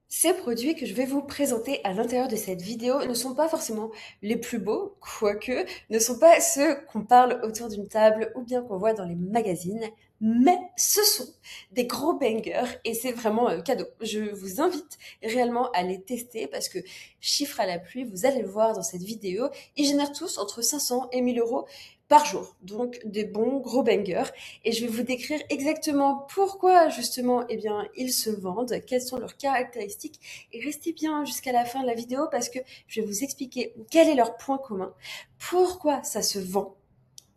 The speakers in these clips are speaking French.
Ces produits que je vais vous présenter à l'intérieur de cette vidéo ne sont pas forcément les plus beaux, quoique, ne sont pas ceux qu'on parle autour d'une table ou bien qu'on voit dans les magazines, mais ce sont des gros bangers et c'est vraiment cadeau. Je vous invite réellement à les tester parce que, chiffre à la pluie, vous allez le voir dans cette vidéo, ils génèrent tous entre 500 et 1000 euros par jour. Donc des bons gros bangers. Et je vais vous décrire exactement pourquoi justement ils se vendent, quelles sont leurs caractéristiques. Et restez bien jusqu'à la fin de la vidéo parce que je vais vous expliquer quel est leur point commun, pourquoi ça se vend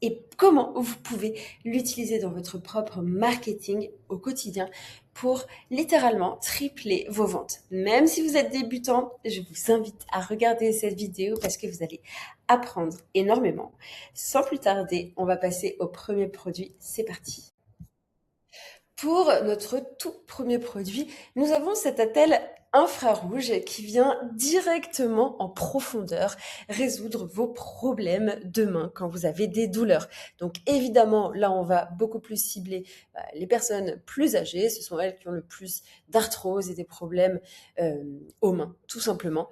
et comment vous pouvez l'utiliser dans votre propre marketing au quotidien pour littéralement tripler vos ventes. Même si vous êtes débutant, je vous invite à regarder cette vidéo parce que vous allez apprendre énormément. Sans plus tarder, on va passer au premier produit. C'est parti. Pour notre tout premier produit, nous avons cet attel infrarouge qui vient directement en profondeur résoudre vos problèmes de main quand vous avez des douleurs. Donc évidemment, là, on va beaucoup plus cibler les personnes plus âgées. Ce sont elles qui ont le plus d'arthrose et des problèmes aux mains, tout simplement.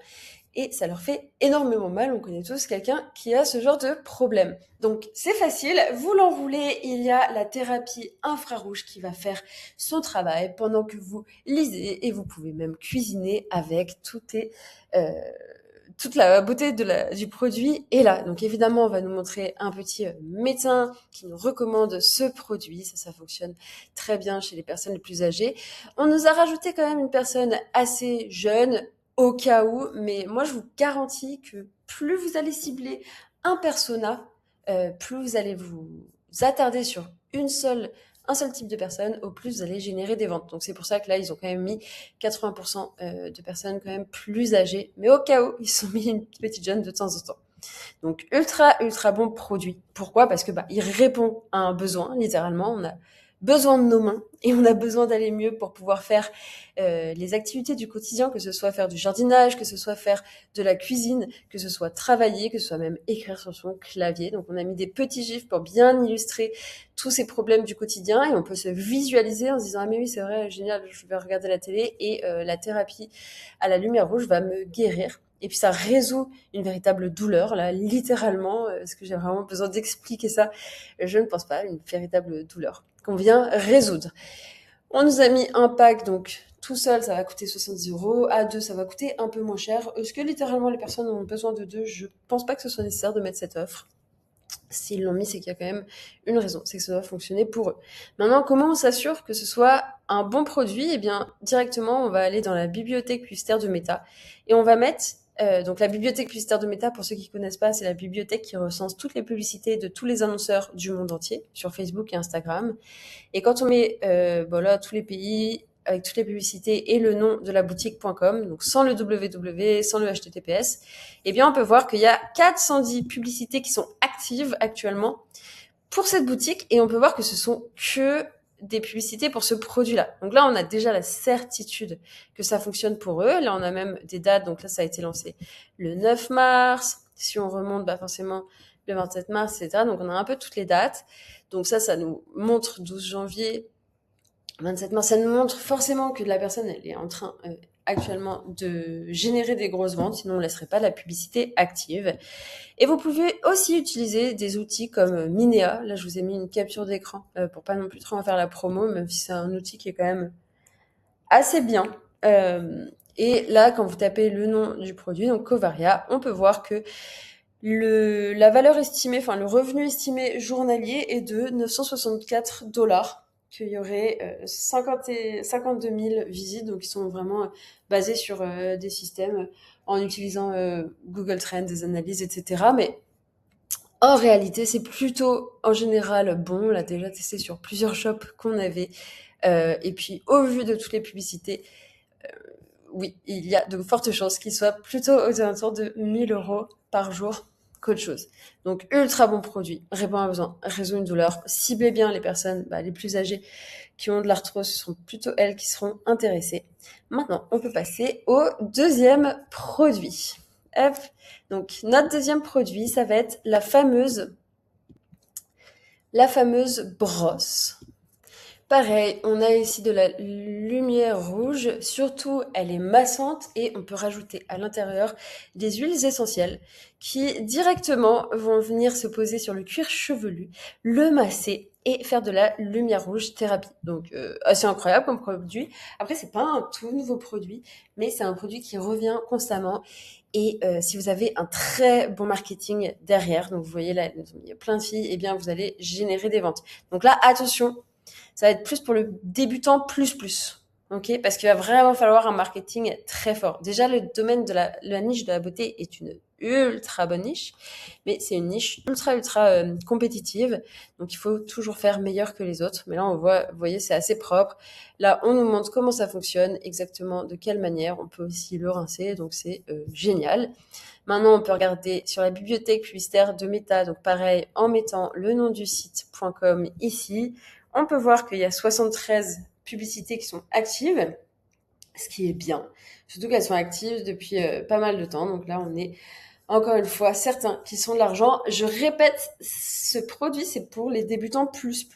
Et ça leur fait énormément mal. On connaît tous quelqu'un qui a ce genre de problème. Donc c'est facile, vous l'enroulez, il y a la thérapie infrarouge qui va faire son travail pendant que vous lisez et vous pouvez même cuisiner avec. Toute la beauté du produit est là. Donc évidemment, on va nous montrer un petit médecin qui nous recommande ce produit. Ça fonctionne très bien chez les personnes les plus âgées. On nous a rajouté quand même une personne assez jeune au cas où, mais moi je vous garantis que plus vous allez cibler un persona, plus vous allez vous attarder sur un seul type de personne, au plus vous allez générer des ventes. Donc c'est pour ça que là, ils ont quand même mis 80% de personnes quand même plus âgées, mais au cas où, ils ont mis une petite jeune de temps en temps. Donc ultra bon produit. Pourquoi? Parce que il répond à un besoin, littéralement. On a besoin de nos mains et on a besoin d'aller mieux pour pouvoir faire les activités du quotidien, que ce soit faire du jardinage, que ce soit faire de la cuisine, que ce soit travailler, que ce soit même écrire sur son clavier. Donc on a mis des petits gifs pour bien illustrer tous ces problèmes du quotidien et on peut se visualiser en se disant ah mais oui c'est vrai génial, je vais regarder la télé et la thérapie à la lumière rouge va me guérir. Et puis ça résout une véritable douleur, là, littéralement. Est-ce que j'ai vraiment besoin d'expliquer ça? Je ne pense pas, une véritable douleur qu'on vient résoudre. On nous a mis un pack, donc tout seul, ça va coûter 70 euros. À deux, ça va coûter un peu moins cher. Est-ce que littéralement les personnes ont besoin de deux? Je pense pas que ce soit nécessaire de mettre cette offre. S'ils l'ont mis, c'est qu'il y a quand même une raison, c'est que ça doit fonctionner pour eux. Maintenant, comment on s'assure que ce soit un bon produit? Eh bien, directement, on va aller dans la bibliothèque publicitaire de Meta et on va mettre donc la bibliothèque publicitaire de Meta, pour ceux qui connaissent pas, c'est la bibliothèque qui recense toutes les publicités de tous les annonceurs du monde entier sur Facebook et Instagram. Et quand on met voilà, tous les pays avec toutes les publicités et le nom de la boutique.com, donc sans le www, sans le https, eh bien on peut voir qu'il y a 410 publicités qui sont actives actuellement pour cette boutique et on peut voir que ce sont que des publicités pour ce produit-là. Donc là, on a déjà la certitude que ça fonctionne pour eux. Là, on a même des dates. Donc là, ça a été lancé le 9 mars. Si on remonte, forcément le 27 mars, etc. Donc on a un peu toutes les dates. Donc ça nous montre 12 janvier, 27 mars. Ça nous montre forcément que la personne, elle est en train actuellement de générer des grosses ventes, sinon on ne laisserait pas la publicité active. Et vous pouvez aussi utiliser des outils comme Minea. Là, je vous ai mis une capture d'écran pour pas non plus trop en faire la promo, même si c'est un outil qui est quand même assez bien. Et là, quand vous tapez le nom du produit, donc Covaria, on peut voir que la valeur estimée, enfin le revenu estimé journalier est de 964 $, qu'il y aurait 52 000 visites, donc ils sont vraiment basés sur des systèmes en utilisant Google Trends, des analyses, etc. Mais en réalité, c'est plutôt en général bon. On l'a déjà testé sur plusieurs shops qu'on avait. Et puis, au vu de toutes les publicités, oui, il y a de fortes chances qu'il soit plutôt aux alentours de 1000 euros par jour qu'autre chose. Donc, ultra bon produit, répond à un besoin, résout une douleur. Ciblez bien les personnes les plus âgées qui ont de l'arthrose, ce sont plutôt elles qui seront intéressées. Maintenant, on peut passer au deuxième produit. Hop. Donc, notre deuxième produit, ça va être la fameuse brosse. Pareil, on a ici de la lumière rouge, surtout elle est massante et on peut rajouter à l'intérieur des huiles essentielles qui directement vont venir se poser sur le cuir chevelu, le masser et faire de la lumière rouge thérapie. Donc assez incroyable comme produit. Après c'est pas un tout nouveau produit, mais c'est un produit qui revient constamment. Et si vous avez un très bon marketing derrière, donc vous voyez là il y a plein de filles, eh bien vous allez générer des ventes. Donc là attention, ça va être plus pour le débutant plus. Ok, parce qu'il va vraiment falloir un marketing très fort. Déjà, le domaine de la niche de la beauté est une ultra bonne niche, mais c'est une niche ultra compétitive. Donc, il faut toujours faire meilleur que les autres. Mais là, on voit, vous voyez, c'est assez propre. Là, on nous montre comment ça fonctionne, exactement de quelle manière. On peut aussi le rincer, donc c'est génial. Maintenant, on peut regarder sur la bibliothèque publicitaire de Meta. Donc, pareil, en mettant le nom du site.com ici, on peut voir qu'il y a 73 publicités qui sont actives, ce qui est bien. Surtout qu'elles sont actives depuis pas mal de temps. Donc là, on est encore une fois certains qui sont de l'argent. Je répète, ce produit, c'est pour les débutants plus.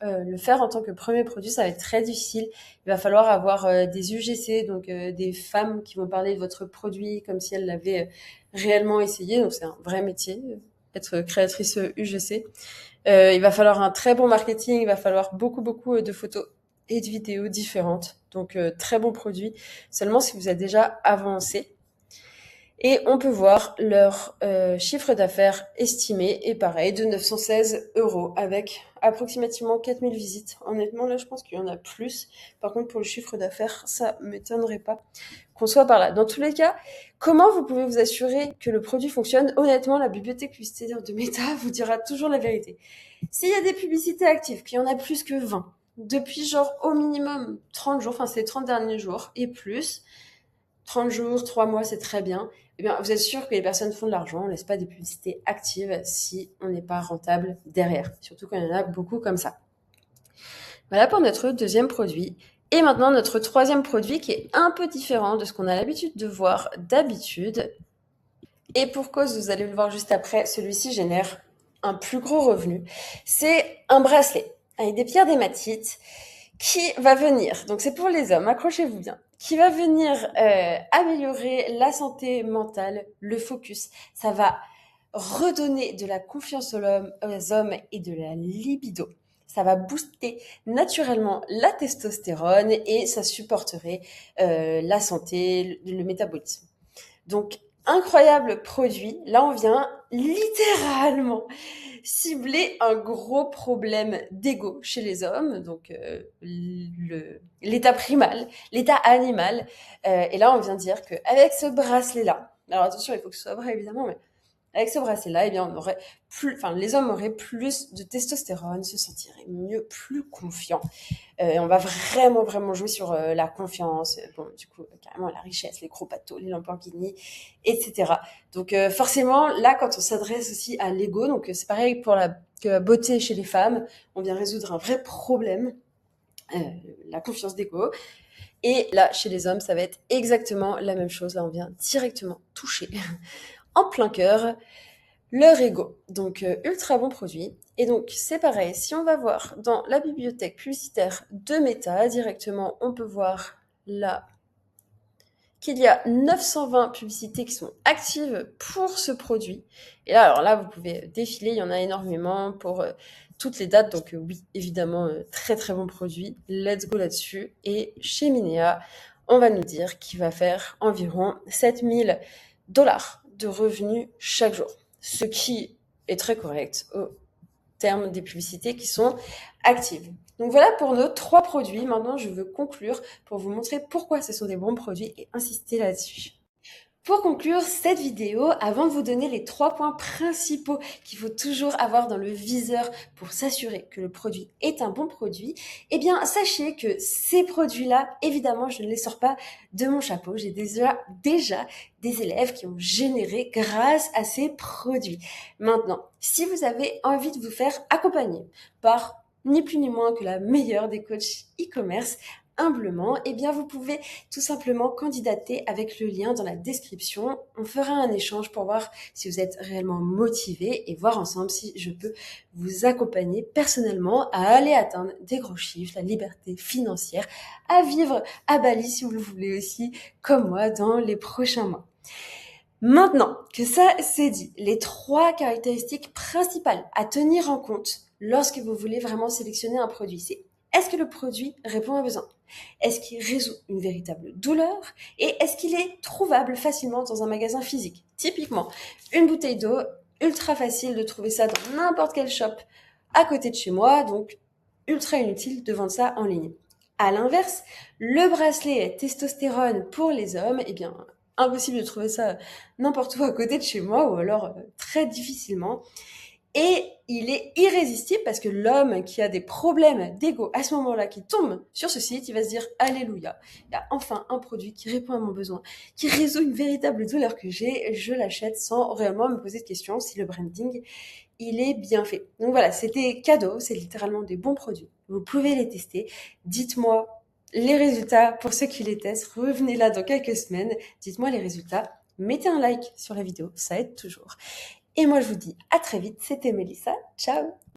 Le faire en tant que premier produit, ça va être très difficile. Il va falloir avoir des UGC, donc des femmes qui vont parler de votre produit comme si elles l'avaient réellement essayé. Donc c'est un vrai métier, être créatrice UGC. Il va falloir un très bon marketing, il va falloir beaucoup de photos et de vidéos différentes. Donc, très bon produit, seulement si vous êtes déjà avancé. Et on peut voir leur chiffre d'affaires estimé, et pareil, de 916 € avec approximativement 4000 visites. Honnêtement, là, je pense qu'il y en a plus. Par contre, pour le chiffre d'affaires, ça m'étonnerait pas qu'on soit par là. Dans tous les cas, comment vous pouvez vous assurer que le produit fonctionne? Honnêtement, la bibliothèque publicitaire de Meta vous dira toujours la vérité. S'il y a des publicités actives, qu'il y en a plus que 20, depuis genre au minimum 30 jours, enfin c'est les 30 derniers jours et plus, 30 jours, 3 mois, c'est très bien. Eh bien, vous êtes sûr que les personnes font de l'argent, on ne laisse pas des publicités actives si on n'est pas rentable derrière. Surtout quand il y en a beaucoup comme ça. Voilà pour notre deuxième produit. Et maintenant, notre troisième produit qui est un peu différent de ce qu'on a l'habitude de voir d'habitude. Et pour cause, vous allez le voir juste après, celui-ci génère un plus gros revenu. C'est un bracelet avec des pierres d'hématite qui va venir, donc c'est pour les hommes, accrochez-vous bien, qui va venir améliorer la santé mentale, le focus. Ça va redonner de la confiance aux hommes et de la libido. Ça va booster naturellement la testostérone et ça supporterait la santé, le métabolisme. Donc, incroyable produit. Là, on vient littéralement cibler un gros problème d'ego chez les hommes, donc l'état primal, l'état animal. Et là, on vient dire qu'avec ce bracelet-là, alors attention, il faut que ce soit vrai évidemment, mais avec ce bracelet-là, eh bien, on aurait les hommes auraient plus de testostérone, se sentiraient mieux, plus confiants. Et on va vraiment jouer sur la confiance, bon, du coup, carrément la richesse, les gros bateaux, les Lamborghini, etc. Donc forcément, là, quand on s'adresse aussi à l'ego, donc c'est pareil pour la beauté chez les femmes, on vient résoudre un vrai problème, la confiance d'ego. Et là, chez les hommes, ça va être exactement la même chose. Là, on vient directement toucher en plein cœur leur ego. Donc, ultra bon produit. Et donc, c'est pareil, si on va voir dans la bibliothèque publicitaire de Meta, directement, on peut voir là qu'il y a 920 publicités qui sont actives pour ce produit. Et là, alors là, vous pouvez défiler, il y en a énormément pour toutes les dates. Donc, oui, évidemment, très bon produit. Let's go là-dessus. Et chez Minea, on va nous dire qu'il va faire environ 7000 $ de revenus chaque jour. Ce qui est très correct au terme des publicités qui sont actives. Donc voilà pour nos 3 produits. Maintenant, je veux conclure pour vous montrer pourquoi ce sont des bons produits et insister là-dessus. Pour conclure cette vidéo, avant de vous donner les 3 points principaux qu'il faut toujours avoir dans le viseur pour s'assurer que le produit est un bon produit, eh bien, sachez que ces produits-là, évidemment, je ne les sors pas de mon chapeau. J'ai déjà des élèves qui ont généré grâce à ces produits. Maintenant, si vous avez envie de vous faire accompagner par ni plus ni moins que la meilleure des coachs e-commerce, humblement, eh bien vous pouvez tout simplement candidater avec le lien dans la description. On fera un échange pour voir si vous êtes réellement motivé et voir ensemble si je peux vous accompagner personnellement à aller atteindre des gros chiffres, la liberté financière, à vivre à Bali si vous le voulez aussi, comme moi, dans les prochains mois. Maintenant que ça c'est dit, les 3 caractéristiques principales à tenir en compte lorsque vous voulez vraiment sélectionner un produit, c'est: est-ce que le produit répond à un besoin? Est-ce qu'il résout une véritable douleur? Et est-ce qu'il est trouvable facilement dans un magasin physique? Typiquement, une bouteille d'eau, ultra facile de trouver ça dans n'importe quel shop à côté de chez moi, donc ultra inutile de vendre ça en ligne. À l'inverse, le bracelet testostérone pour les hommes, eh bien, impossible de trouver ça n'importe où à côté de chez moi, ou alors très difficilement. Et il est irrésistible parce que l'homme qui a des problèmes d'ego à ce moment-là, qui tombe sur ce site, il va se dire: Alléluia, il y a enfin un produit qui répond à mon besoin, qui résout une véritable douleur que j'ai, je l'achète sans réellement me poser de questions si le branding, il est bien fait. Donc voilà, c'était cadeau, c'est littéralement des bons produits. Vous pouvez les tester. Dites-moi les résultats pour ceux qui les testent. Revenez là dans quelques semaines. Dites-moi les résultats. Mettez un like sur la vidéo, ça aide toujours. Et moi, je vous dis à très vite. C'était Mélissa. Ciao!